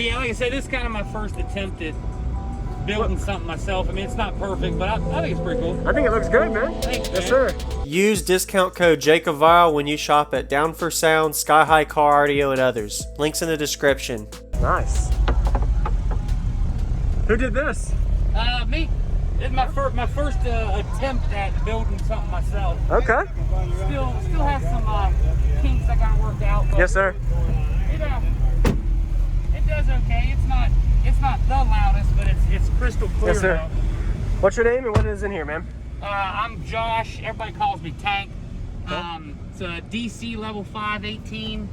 Yeah, like I said, this is kind of my first attempt at building something myself. I mean, it's not perfect, but I think it's pretty cool. I think it looks good, man. Thanks, man. Yes, sir. Use discount code JACOBVILE when you shop at Down for Sound, Sky High Car Audio, and others. Links in the description. Nice. Who did this? Me. This is my first attempt at building something myself. Okay. Still has some kinks I gotta work out. But Yes, sir. It does okay. It's not the loudest, but it's crystal clear. Yes, sir. Though. What's your name and what is in here, man? I'm Josh. Everybody calls me Tank. It's a DC level 5 18.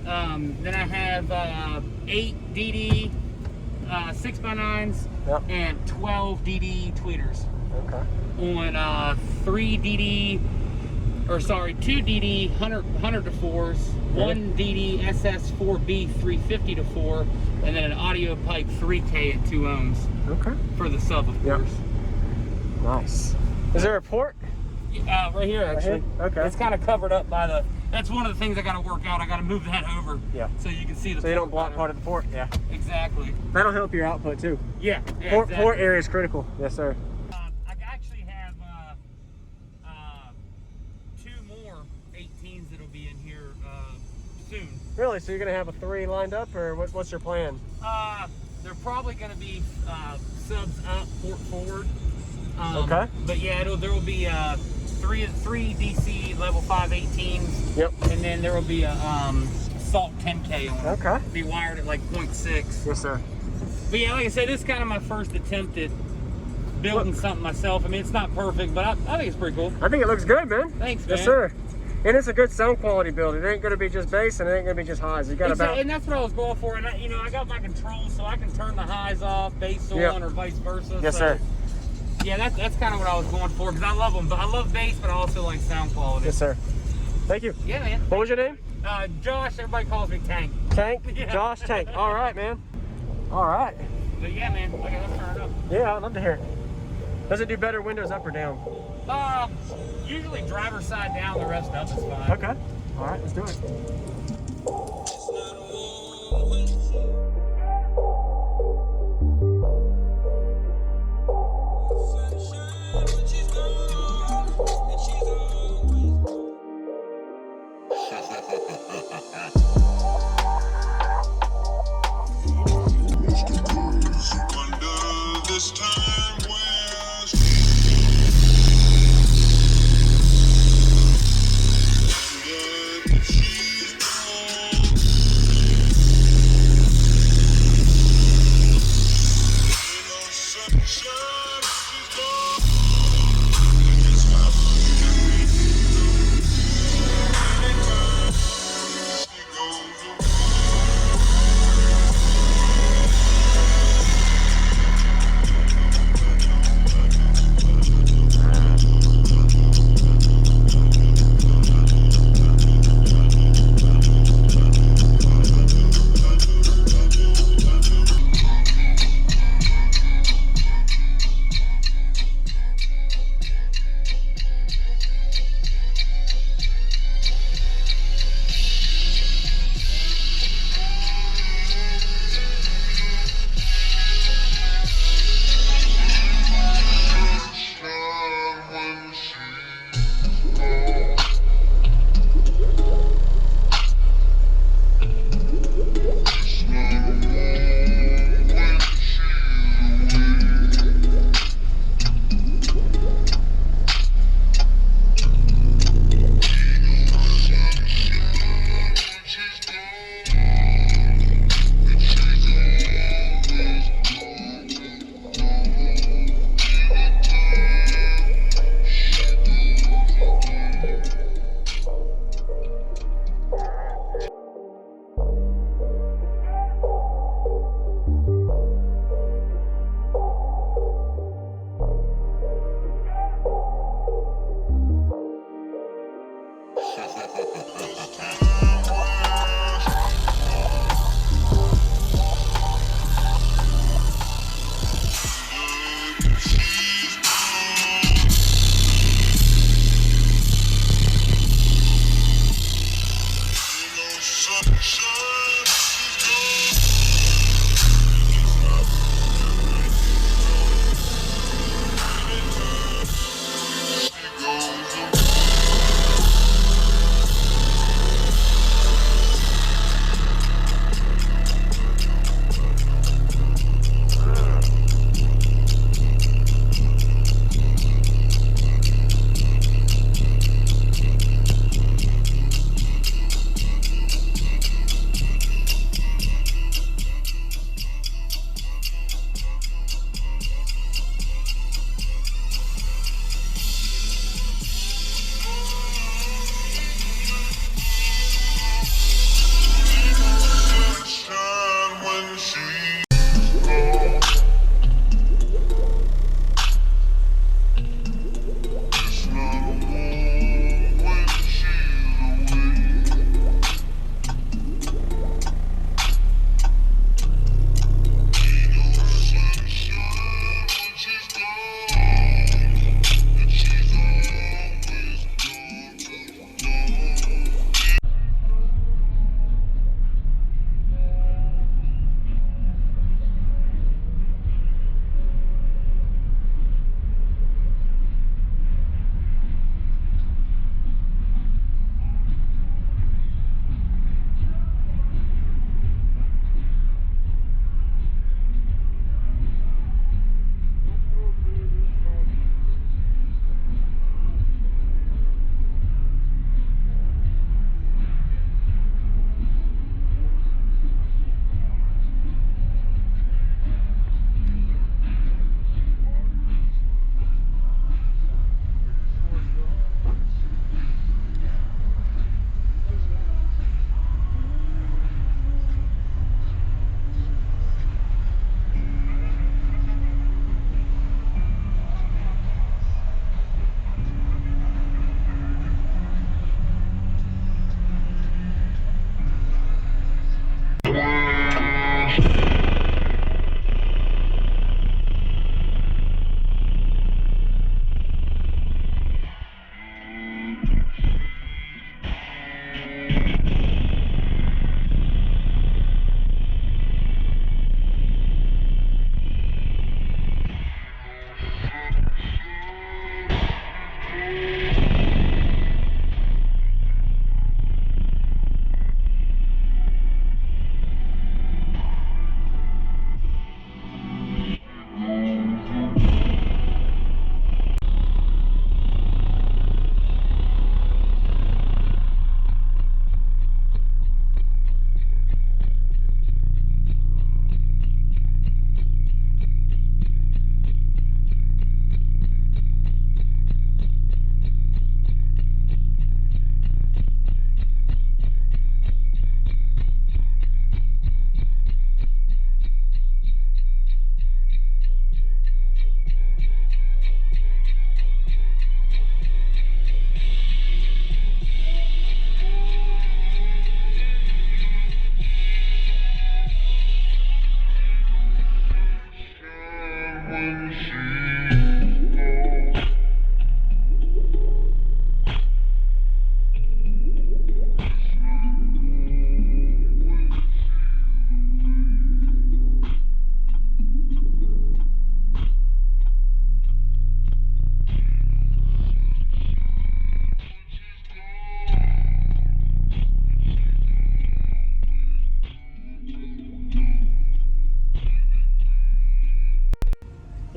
Then I have 8 DD 6x9s and 12 DD tweeters. Okay. On 2 DD 100 to 4s, 1 DD SS4B 350 to 4, and then an audio pipe 3K at 2 ohms. Okay. For the sub, of course. Nice. Is there a port? Right here, actually. Right here? Okay. It's kind of covered up by the. That's one of the things I got to work out. I got to move that over. Yeah. So you can see the. So you don't block part of the port. Yeah. Exactly. That'll help your output too. Yeah. Port Exactly. area is critical. Yes, sir. I actually have 2 more 18s that'll be in here soon. Really? So you're gonna have a 3 lined up, or what's your plan? They're probably going to be subs up, port forward. Okay. But yeah, there will be 3 DC level 5 18s. Yep. And then there will be a Salt 10K on. Okay. Be wired at like 0.6. Yes, sir. But yeah, like I said, this is kind of my first attempt at building something myself. I mean, it's not perfect, but I think it's pretty cool. I think it looks good, man. Thanks, man. Yes, sir. And it's a good sound quality build. It ain't going to be just bass, and it ain't going to be just highs. You got about. And that's what I was going for. And I got my controls, so I can turn the highs off, bass on, or vice versa. Yes, so, sir. Yeah, that's kind of what I was going for, because I love them. But I love bass, but I also like sound quality. Yes, sir. Thank you. Yeah, man. What was your name? Josh. Everybody calls me Tank. Tank? Yeah. Josh Tank. All right, man. All right. But yeah, man. Okay, let's turn it up. Yeah, I'd love to hear it. Does it do better windows up or down? Usually driver's side down, the rest up is fine. Okay. All right, let's do it. This time where she's gone.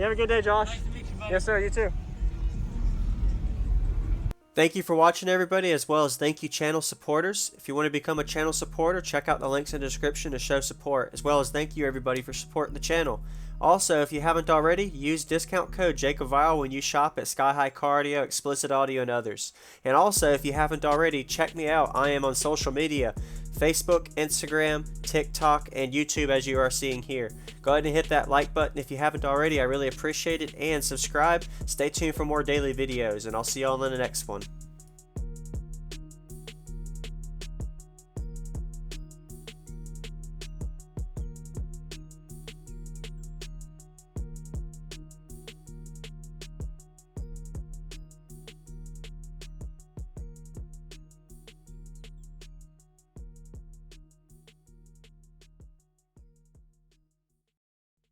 You have a good day, Josh. Nice to meet you, buddy. Yes, sir. You too. Thank you for watching, everybody, as well as thank you, channel supporters. If you want to become a channel supporter, check out the links in the description to show support, as well as thank you, everybody, for supporting the channel. Also, if you haven't already, use discount code JACOVILE when you shop at Sky High Car Audio, Explicit Audio, and others. And also, if you haven't already, check me out. I am on social media, Facebook, Instagram, TikTok, and YouTube, as you are seeing here. Go ahead and hit that like button if you haven't already. I really appreciate it. And subscribe. Stay tuned for more daily videos, and I'll see y'all in the next one.